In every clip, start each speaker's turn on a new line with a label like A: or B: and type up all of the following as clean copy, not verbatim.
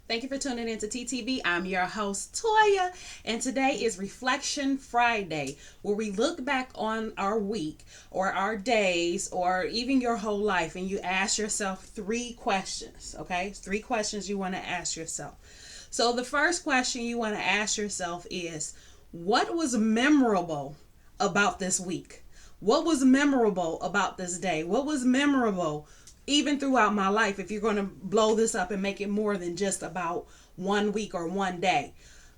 A: Thank you for tuning in to TTV. I'm your host, Toya, and today is Reflection Friday, where we look back on our week or our days or even your whole life and you ask yourself three questions, okay? Three questions you want to ask yourself. So, the first question you want to ask yourself is, what was memorable about this week? What was memorable about this day? What was memorable even throughout my life, if you're going to blow this up and make it more than just about 1 week or 1 day?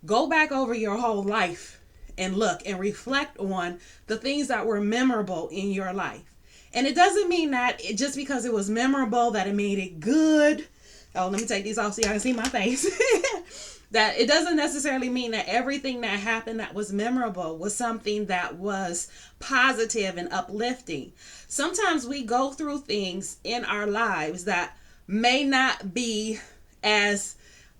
A: Go back over your whole life and look and reflect on the things that were memorable in your life. And it doesn't mean that just because it was memorable that it made it good. Oh, let me take these off so y'all can see my face. That it doesn't necessarily mean that everything that happened that was memorable was something that was positive and uplifting. Sometimes we go through things in our lives that may not be as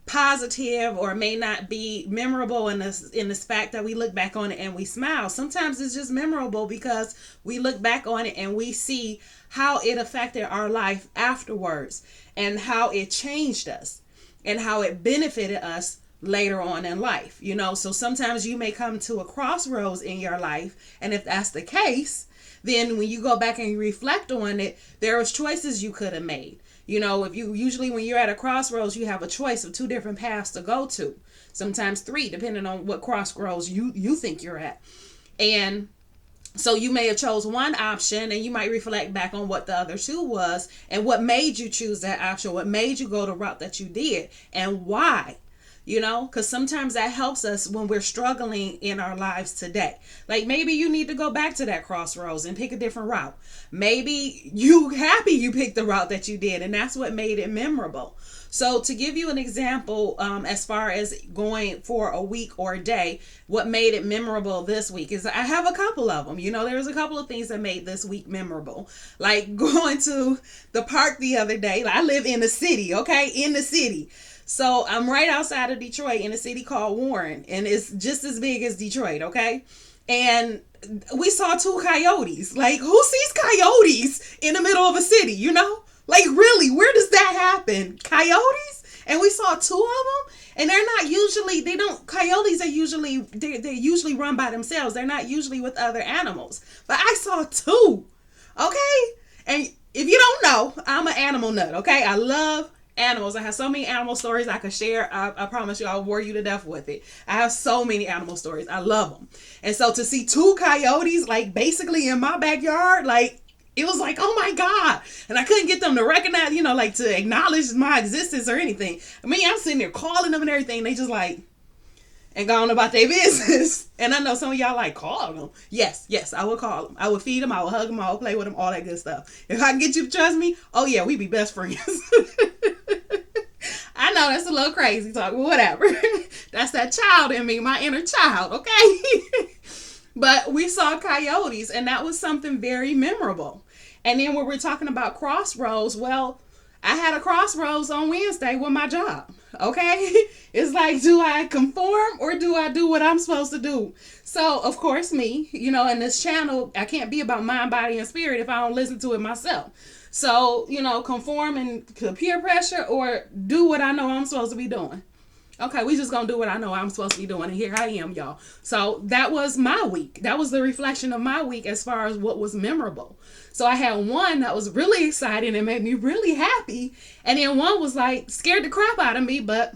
A: positive or may not be memorable in this fact that we look back on it and we smile. Sometimes it's just memorable because we look back on it and we see how it affected our life afterwards and how it changed us and how it benefited us later on in life. So sometimes you may come to a crossroads in your life, and if that's the case, then when you go back and you reflect on it, there was choices you could have made. If you usually when you're at a crossroads, you have a choice of two different paths to go to, sometimes three, depending on what crossroads you think you're at. And so you may have chose one option and you might reflect back on what the other two was and what made you choose that option, what made you go the route that you did and why. Because sometimes that helps us when we're struggling in our lives today. Like maybe you need to go back to that crossroads and pick a different route. Maybe you happy you picked the route that you did and that's what made it memorable. So to give you an example, as far as going for a week or a day, what made it memorable this week is I have a couple of them. There's a couple of things that made this week memorable. Like going to the park the other day. I live in the city, okay? In the city. So I'm right outside of Detroit in a city called Warren, and it's just as big as Detroit, okay? And we saw two coyotes. Like, who sees coyotes in the middle of a city, Like, really, where does that happen? Coyotes? And we saw two of them, and coyotes are they usually run by themselves. They're not usually with other animals. But I saw two, okay? And if you don't know, I'm an animal nut, okay? I love animals. I have so many animal stories I could share. I promise you I'll bore you to death with it. I have so many animal stories. I love them. And so to see two coyotes like basically in my backyard, like it was like, oh my God. And I couldn't get them to recognize, like to acknowledge my existence or anything. I'm sitting there calling them and everything. They just like, and going about their business. And I know some of y'all like calling them. Yes, I would call them. I would feed them. I would hug them. I would play with them. All that good stuff. If I can get you to trust me, oh yeah, we be best friends. I know that's a little crazy talk, but whatever. That's that child in me, my inner child, okay? But we saw coyotes, and that was something very memorable. And then when we're talking about crossroads, well, I had a crossroads on Wednesday with my job, okay? It's like, do I conform or do I do what I'm supposed to do? So, of course, me, in this channel, I can't be about mind, body, and spirit if I don't listen to it myself. So, conform and to peer pressure or do what I know I'm supposed to be doing. Okay, we just gonna do what I know I'm supposed to be doing, and here I am, y'all. So that was my week. That was the reflection of my week as far as what was memorable. So I had one that was really exciting and made me really happy, and then one was like scared the crap out of me, but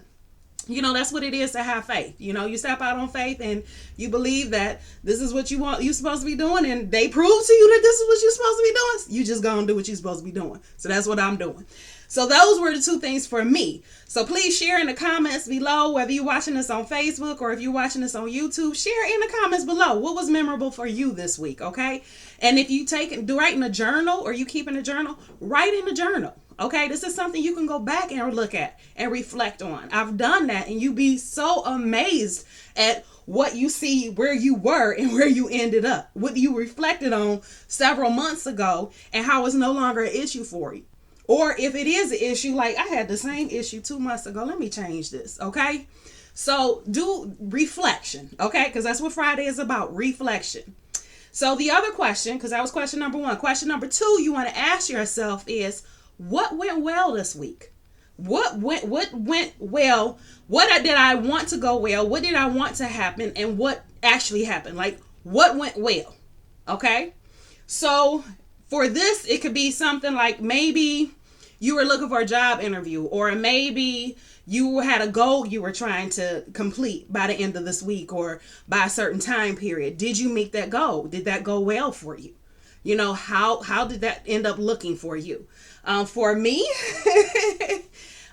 A: that's what it is to have faith. You step out on faith and you believe that this is what you're supposed to be doing, and they prove to you that this is what you're supposed to be doing. You just gonna do what you're supposed to be doing. So that's what I'm doing. So those were the two things for me. So please share in the comments below, whether you're watching this on Facebook or if you're watching this on YouTube, share in the comments below what was memorable for you this week, okay? And if you write in a journal or you keep in a journal, write in a journal. Okay, this is something you can go back and look at and reflect on. I've done that, and you'd be so amazed at what you see, where you were and where you ended up, what you reflected on several months ago and how it's no longer an issue for you. Or if it is an issue, like I had the same issue 2 months ago, let me change this, okay? So do reflection, okay? Because that's what Friday is about, reflection. So the other question, because that was question number 1. Question number 2 you want to ask yourself is, what went well this week? What went well? What did I want to go well? What did I want to happen? And what actually happened? Like, what went well? Okay. So for this, it could be something like maybe you were looking for a job interview, or maybe you had a goal you were trying to complete by the end of this week or by a certain time period. Did you meet that goal? Did that go well for you? You know, how did that end up looking for you? For me,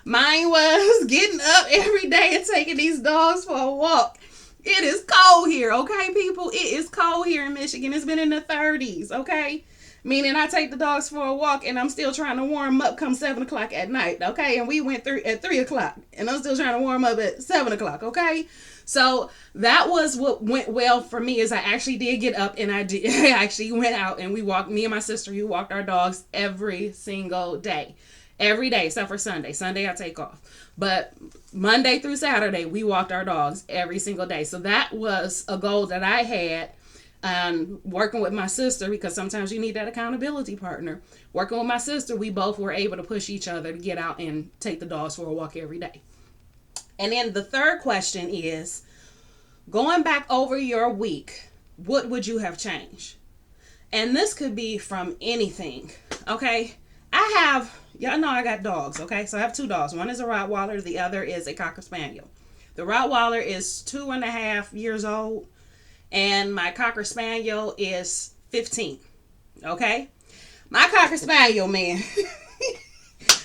A: mine was getting up every day and taking these dogs for a walk. It is cold here, okay, people? It is cold here in Michigan. It's been in the 30s, okay? Meaning I take the dogs for a walk and I'm still trying to warm up come 7 o'clock at night, okay? And we went through at 3 o'clock and I'm still trying to warm up at 7 o'clock, okay? So that was what went well for me, is I actually did get up and I did I actually went out and we walked, me and my sister, we walked our dogs every single day. Every day except for Sunday. Sunday I take off. But Monday through Saturday, we walked our dogs every single day. So that was a goal that I had, working with my sister, because sometimes you need that accountability partner. Working with my sister, we both were able to push each other to get out and take the dogs for a walk every day. And then the third question is, going back over your week, what would you have changed? And this could be from anything, okay? Y'all know I got dogs, okay? So I have two dogs. One is a Rottweiler. The other is a Cocker Spaniel. The Rottweiler is 2.5 years old, and my Cocker Spaniel is 15, okay? My Cocker Spaniel, man,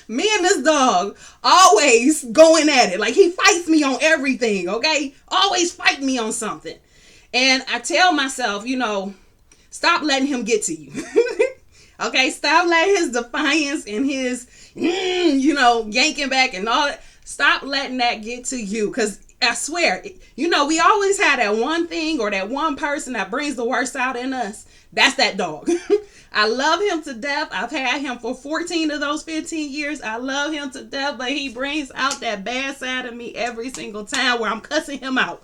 A: me and this dog always going at it. Like, he fights me on everything, okay? Always fight me on something. And I tell myself, stop letting him get to you. Okay, stop letting his defiance and his, yanking back and all that. Stop letting that get to you. Because I swear, we always have that one thing or that one person that brings the worst out in us. That's that dog. I love him to death. I've had him for 14 of those 15 years. I love him to death, but he brings out that bad side of me every single time where I'm cussing him out.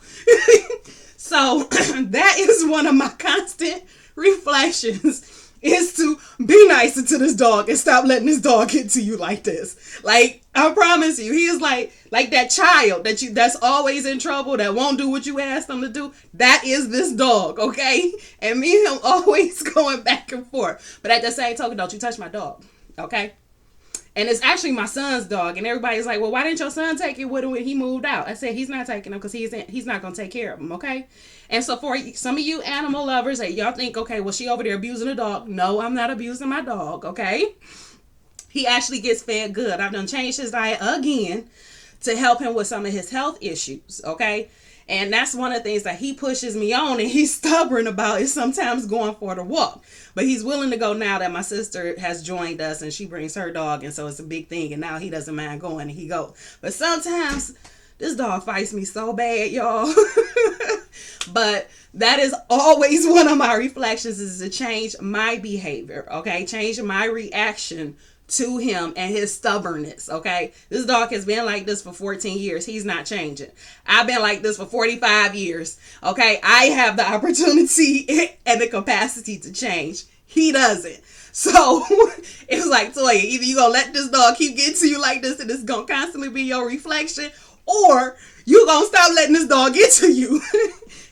A: So that is one of my constant reflections, is to be nicer to this dog and stop letting this dog get to you like this. Like, I promise you, he is like that child that's always in trouble, that won't do what you ask them to do. That is this dog, okay? And me and him always going back and forth. But at the same token, don't you touch my dog, okay? And it's actually my son's dog. And everybody's like, well, why didn't your son take it with him when he moved out? I said, he's not taking him because he's not going to take care of him, okay? And so for some of you animal lovers, that y'all think, okay, well, she over there abusing the dog. No, I'm not abusing my dog, okay? He actually gets fed good. I've done changed his diet again to help him with some of his health issues, okay? And that's one of the things that he pushes me on and he's stubborn about, is sometimes going for the walk. But he's willing to go now that my sister has joined us and she brings her dog, and so it's a big thing, and now he doesn't mind going and he goes. But sometimes this dog fights me so bad, y'all. But that is always one of my reflections, is to change my behavior, okay? Change my reaction to him and his stubbornness, okay? This dog has been like this for 14 years. He's not changing. I've been like this for 45 years, okay? I have the opportunity and the capacity to change. He doesn't. So it's like, Toya, either you gonna let this dog keep getting to you like this and it's gonna constantly be your reflection, or you gonna stop letting this dog get to you.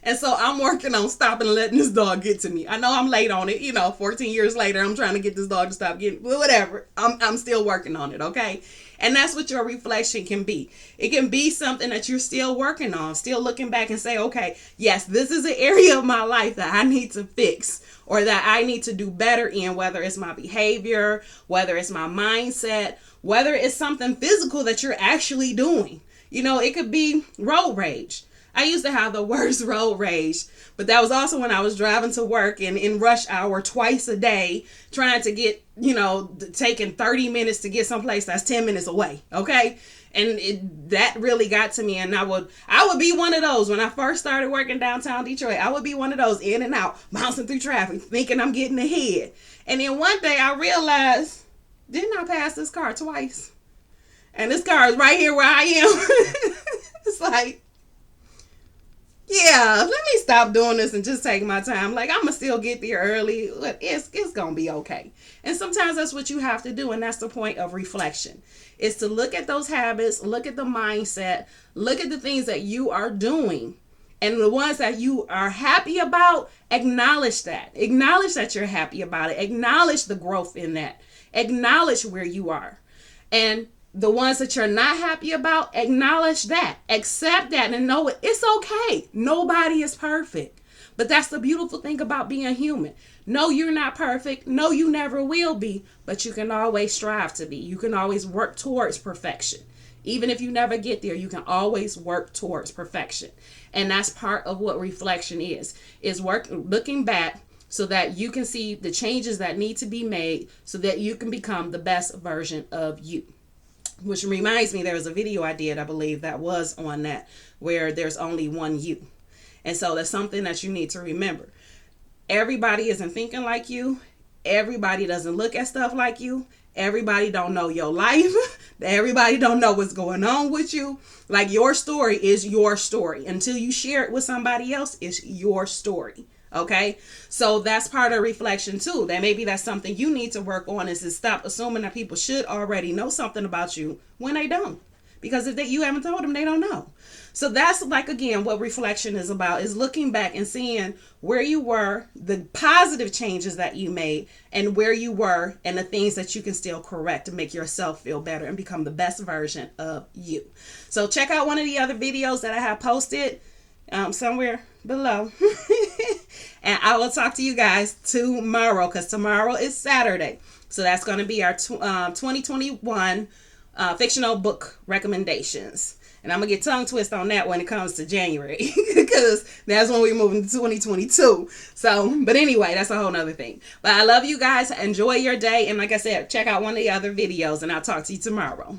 A: And so I'm working on stopping letting this dog get to me. I know I'm late on it. 14 years later, I'm trying to get this dog to stop getting, whatever. I'm still working on it, okay? And that's what your reflection can be. It can be something that you're still working on, still looking back and say, okay, yes, this is an area of my life that I need to fix, or that I need to do better in, whether it's my behavior, whether it's my mindset, whether it's something physical that you're actually doing. It could be road rage. I used to have the worst road rage, but that was also when I was driving to work and in rush hour twice a day, trying to get, taking 30 minutes to get someplace that's 10 minutes away. Okay. And that really got to me. And I would be one of those when I first started working downtown Detroit. I would be one of those in and out, bouncing through traffic, thinking I'm getting ahead. And then one day I realized, didn't I pass this car twice? And this car is right here where I am. It's like, Yeah, let me stop doing this and just take my time. Like, I'm gonna still get there early, but it's gonna be okay. And sometimes that's what you have to do, and that's the point of reflection. Is to look at those habits, look at the mindset, look at the things that you are doing, and the ones that you are happy about, acknowledge that. Acknowledge that you're happy about it. Acknowledge the growth in that. Acknowledge where you are. And the ones that you're not happy about, acknowledge that. Accept that and know it's okay. Nobody is perfect. But that's the beautiful thing about being human. No, you're not perfect. No, you never will be. But you can always strive to be. You can always work towards perfection. Even if you never get there, you can always work towards perfection. And that's part of what reflection is looking back so that you can see the changes that need to be made so that you can become the best version of you. Which reminds me, there was a video I did, I believe, that was on that, where there's only one you. And so that's something that you need to remember. Everybody isn't thinking like you. Everybody doesn't look at stuff like you. Everybody don't know your life. Everybody don't know what's going on with you. Like, your story is your story. Until you share it with somebody else, it's your story. Okay, so that's part of reflection too. That maybe that's something you need to work on, is to stop assuming that people should already know something about you when they don't. Because if you haven't told them, they don't know. So that's, like, again, what reflection is about, is looking back and seeing where you were, the positive changes that you made, and where you were, and the things that you can still correct to make yourself feel better and become the best version of you. So check out one of the other videos that I have posted somewhere below. And I will talk to you guys tomorrow, because tomorrow is Saturday. So that's going to be our 2021 fictional book recommendations. And I'm going to get tongue twist on that when it comes to January, because that's when we move into 2022. So, but anyway, that's a whole nother thing. But I love you guys. Enjoy your day. And like I said, check out one of the other videos, and I'll talk to you tomorrow.